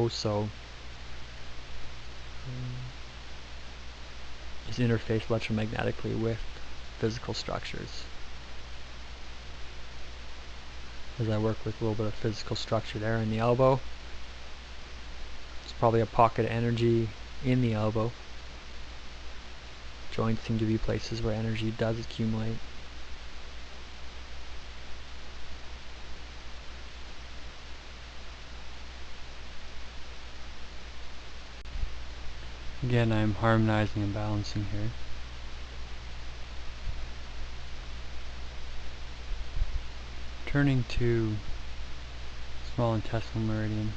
also is interfaced electromagnetically with physical structures. As I work with a little bit of physical structure there in the elbow, it's probably a pocket of energy in the elbow. Joints seem to be places where energy does accumulate. Again, I'm harmonizing and balancing here. Turning to small intestinal meridian.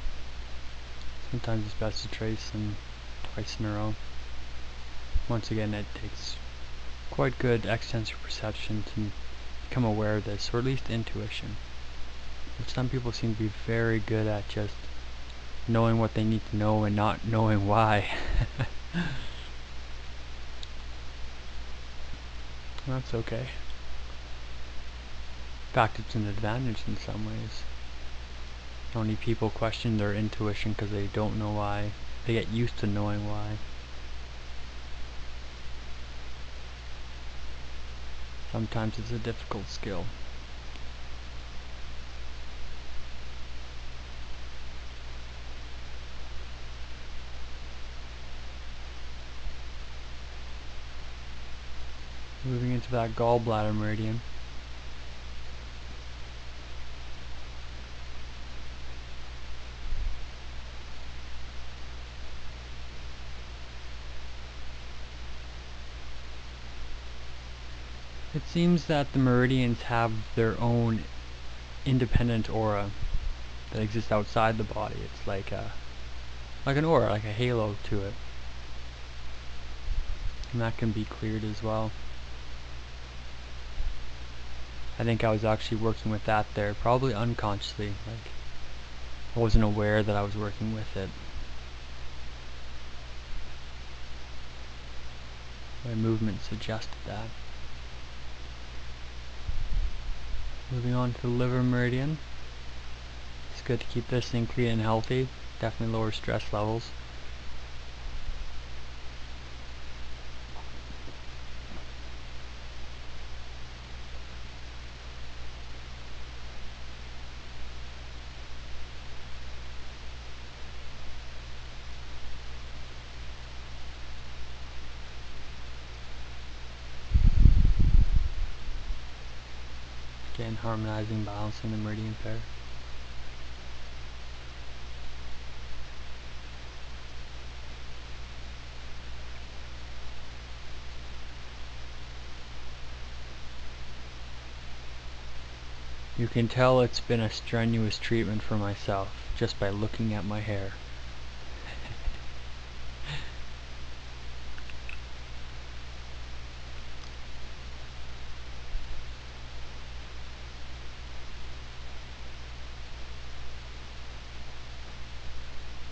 Sometimes it's best to trace them twice in a row. Once again, it takes quite good extensor perception to become aware of this, or at least intuition. Which some people seem to be very good at, just knowing what they need to know and not knowing why. That's okay. In fact, it's an advantage in some ways. Only people question their intuition because they don't know why. They get used to knowing why. Sometimes it's a difficult skill. Moving into that gallbladder meridian. It seems that the meridians have their own independent aura that exists outside the body. It's like an aura, like a halo to it. And that can be cleared as well. I think I was actually working with that there, probably unconsciously. Like, I wasn't aware that I was working with it. My movement suggested that. Moving on to the liver meridian. It's good to keep this thing clean and healthy. Definitely lower stress levels. Again, harmonizing, balancing the meridian pair. You can tell it's been a strenuous treatment for myself just by looking at my hair.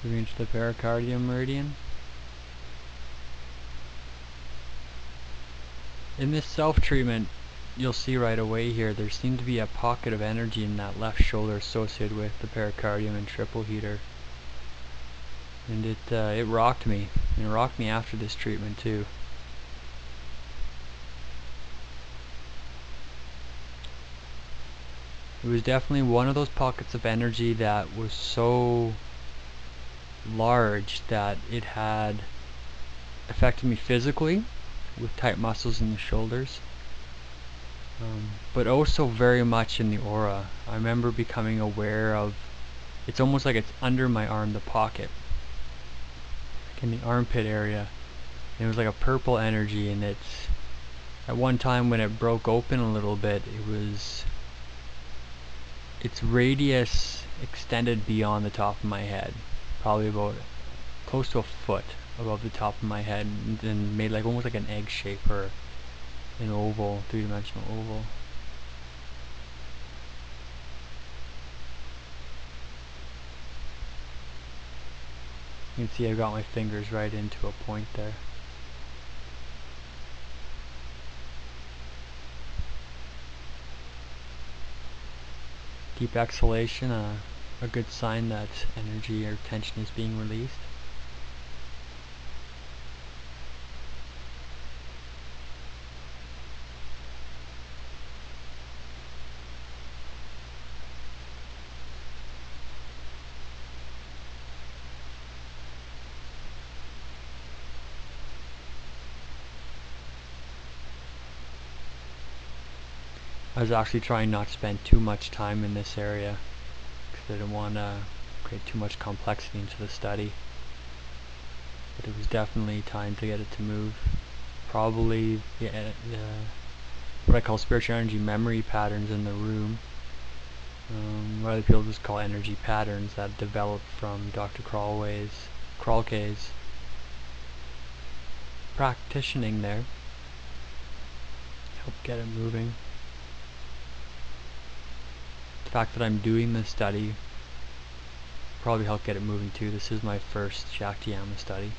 Moving into the pericardium meridian. In this self-treatment, you'll see right away here, there seemed to be a pocket of energy in that left shoulder associated with the pericardium and triple heater. And it rocked me. And it rocked me after this treatment too. It was definitely one of those pockets of energy that was so large that it had affected me physically with tight muscles in the shoulders, but also very much in the aura. I remember becoming aware of, it's almost like it's under my arm, the pocket, like in the armpit area. And it was like a purple energy, and it's, at one time when it broke open a little bit, its radius extended beyond the top of my head, probably about close to a foot above the top of my head, and made like almost like an egg shape or an oval, three-dimensional oval. You can see I've got my fingers right into a point there. Deep exhalation, a good sign that energy or tension is being released. I was actually trying not to spend too much time in this area because I didn't want to create too much complexity into the study. But it was definitely time to get it to move. Probably what I call spiritual energy memory patterns in the room. What other people just call energy patterns that developed from Dr. Kralke's practicing there. Help get it moving. The fact that I'm doing this study probably help get it moving too. This is my first Shaktiyama study.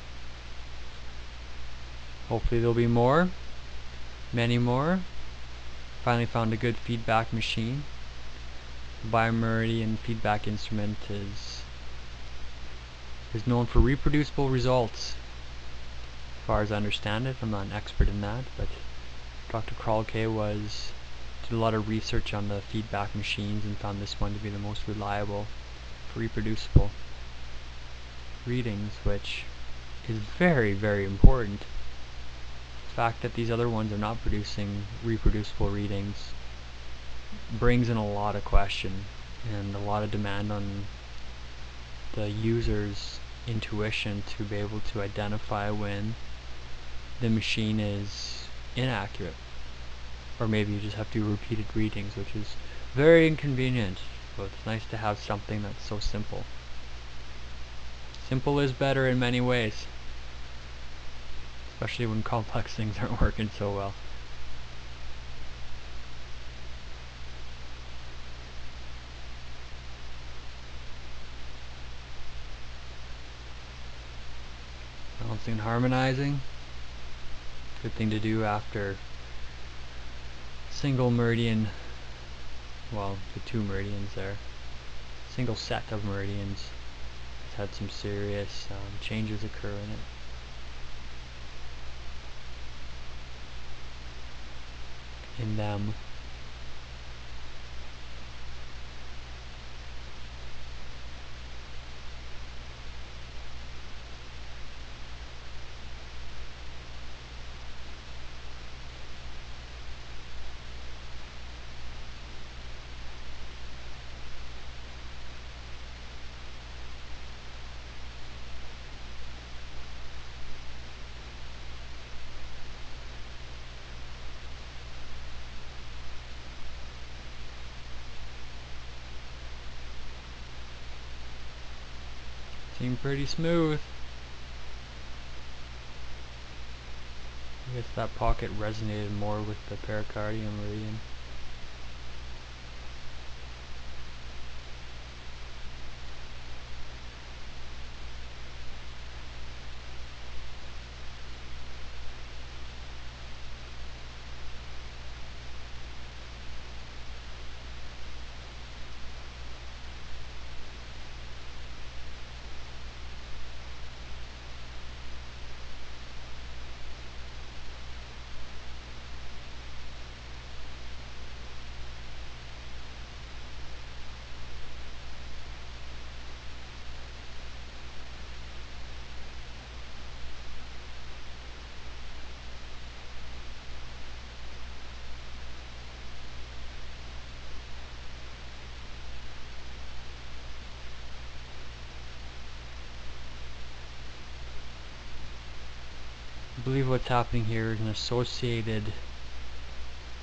Hopefully there'll be more, many more. Finally found a good feedback machine. The Meridian feedback instrument is known for reproducible results. As far as I understand it, I'm not an expert in that, but Dr. Kralke did a lot of research on the feedback machines and found this one to be the most reliable for reproducible readings, which is very, very important. The fact that these other ones are not producing reproducible readings brings in a lot of question and a lot of demand on the user's intuition to be able to identify when the machine is inaccurate. Or maybe you just have to do repeated readings, which is very inconvenient, but it's nice to have something that's so simple. Simple is better in many ways, especially when complex things aren't working so well. Balancing and harmonizing. Good thing to do after single meridian, well, the two meridians there. Single set of meridians has had some serious changes occur in it. In them. Seemed pretty smooth. I guess that pocket resonated more with the pericardium meridian. I believe what's happening here is an associated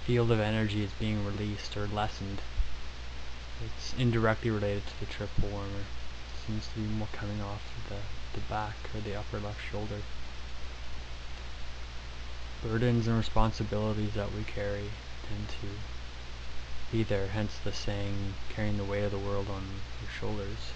field of energy is being released or lessened. It's indirectly related to the triple warmer. It seems to be more coming off of the back or the upper left shoulder. Burdens and responsibilities that we carry tend to be there, hence the saying, carrying the weight of the world on your shoulders.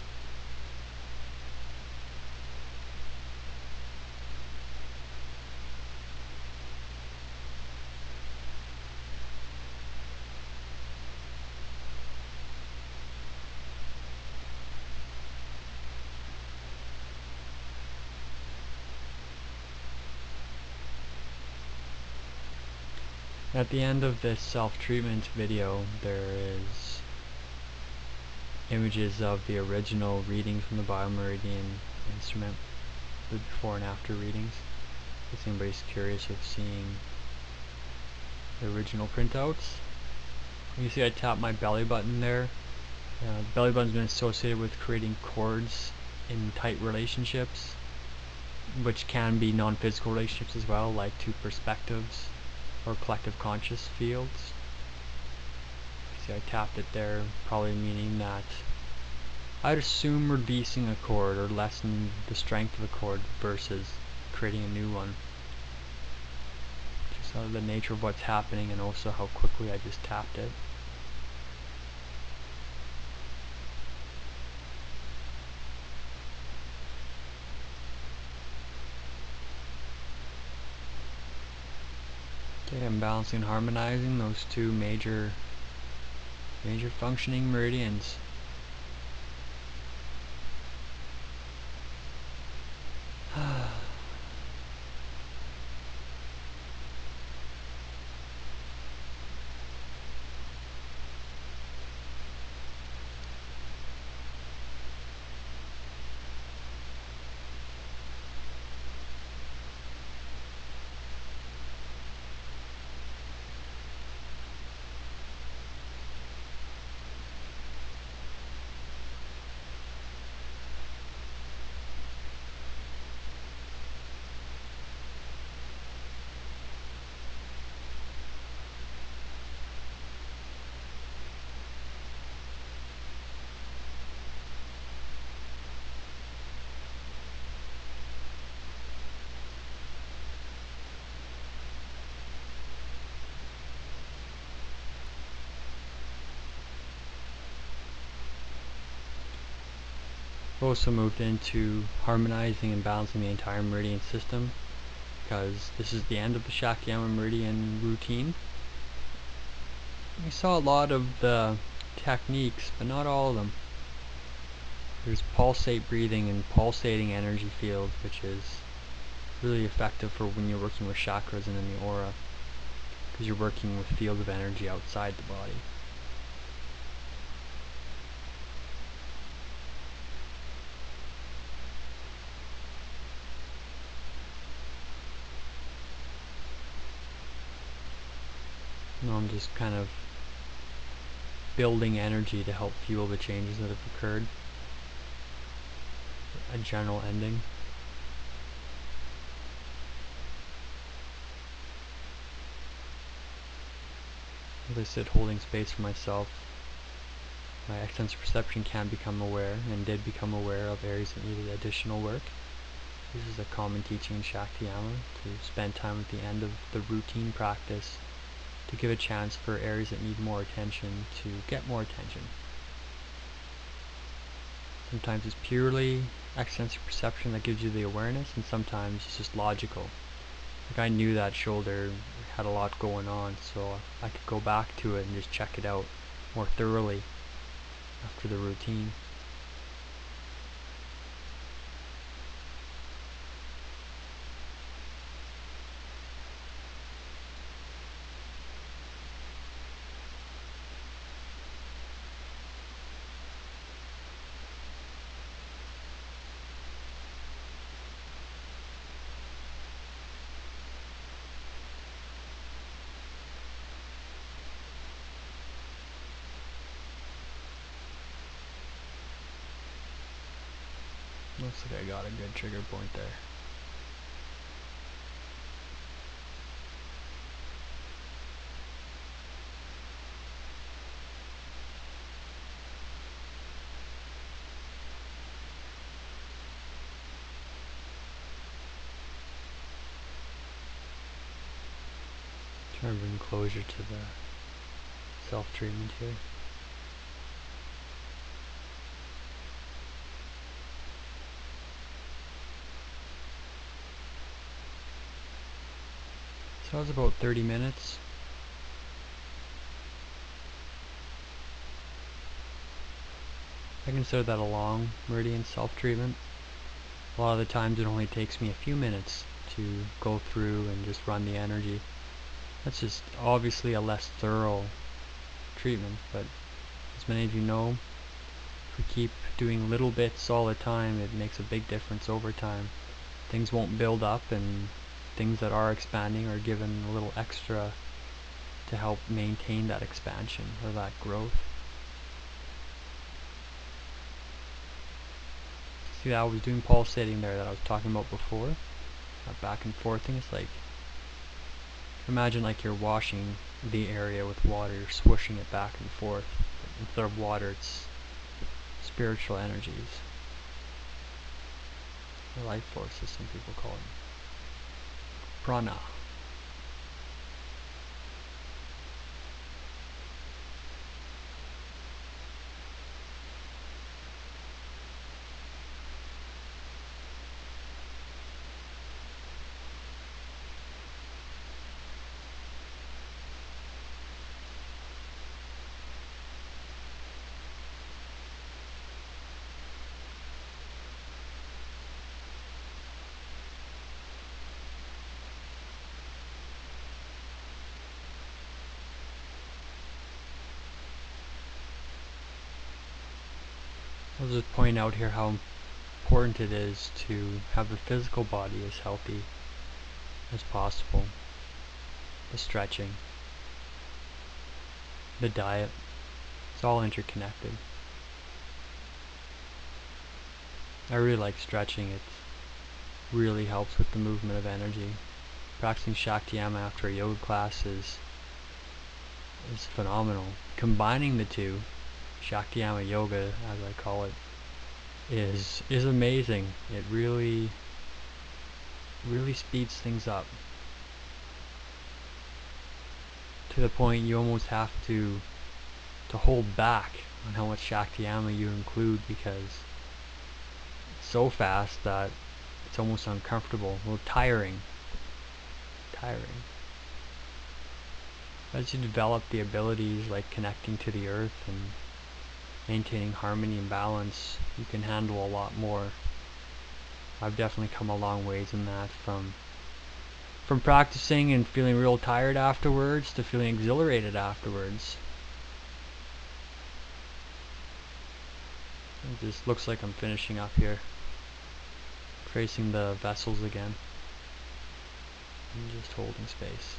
At the end of this self-treatment video, there is images of the original readings from the Meridian instrument, the before and after readings. If anybody's curious of seeing the original printouts. You see I tap my belly button there. The belly button's been associated with creating chords in tight relationships, which can be non-physical relationships as well, like two perspectives or collective conscious fields. See, I tapped it there, probably meaning that I'd assume reducing a chord or lessen the strength of a chord versus creating a new one. Just out of the nature of what's happening and also how quickly I just tapped it. Okay, I'm balancing and harmonizing those two major functioning meridians. I've also moved into harmonizing and balancing the entire meridian system, because this is the end of the Shakyamuni meridian routine. We saw a lot of the techniques, but not all of them. There's pulsate breathing and pulsating energy fields, which is really effective for when you're working with chakras and in the aura, because you're working with fields of energy outside the body. Now I'm just kind of building energy to help fuel the changes that have occurred. A general ending. As I sit holding space for myself, my extensive perception can become aware, and did become aware of areas that needed additional work. This is a common teaching in Shakyamuni, to spend time at the end of the routine practice to give a chance for areas that need more attention to get more attention. Sometimes it's purely extensive perception that gives you the awareness, and sometimes it's just logical. Like I knew that shoulder had a lot going on, so I could go back to it and just check it out more thoroughly after the routine. Looks like I got a good trigger point there. Trying to bring closure to the self-treatment here. So that was about 30 minutes. I consider that a long meridian self-treatment. A lot of the times it only takes me a few minutes to go through and just run the energy. That's just obviously a less thorough treatment, but as many of you know, if we keep doing little bits all the time, it makes a big difference over time. Things won't build up, and things that are expanding are given a little extra to help maintain that expansion or that growth. See that I was doing pulsating there that I was talking about before? That back and forth thing. It's like, imagine like you're washing the area with water, you're swooshing it back and forth. Instead of water, it's spiritual energies. Or life forces, some people call it. Prana. I'll just point out here how important it is to have the physical body as healthy as possible. The stretching, the diet, it's all interconnected. I really like stretching. It really helps with the movement of energy. Practicing Shaktiyama after a yoga class is phenomenal. Combining the two, Shaktiyama yoga as I call it, is amazing. It really speeds things up to the point you almost have to hold back on how much Shaktiyama you include, because it's so fast that it's almost uncomfortable, a little tiring. As you develop the abilities like connecting to the earth and maintaining harmony and balance, you can handle a lot more. I've definitely come a long ways in that, from practicing and feeling real tired afterwards to feeling exhilarated afterwards. It just looks like I'm finishing up here, tracing the vessels again and just holding space.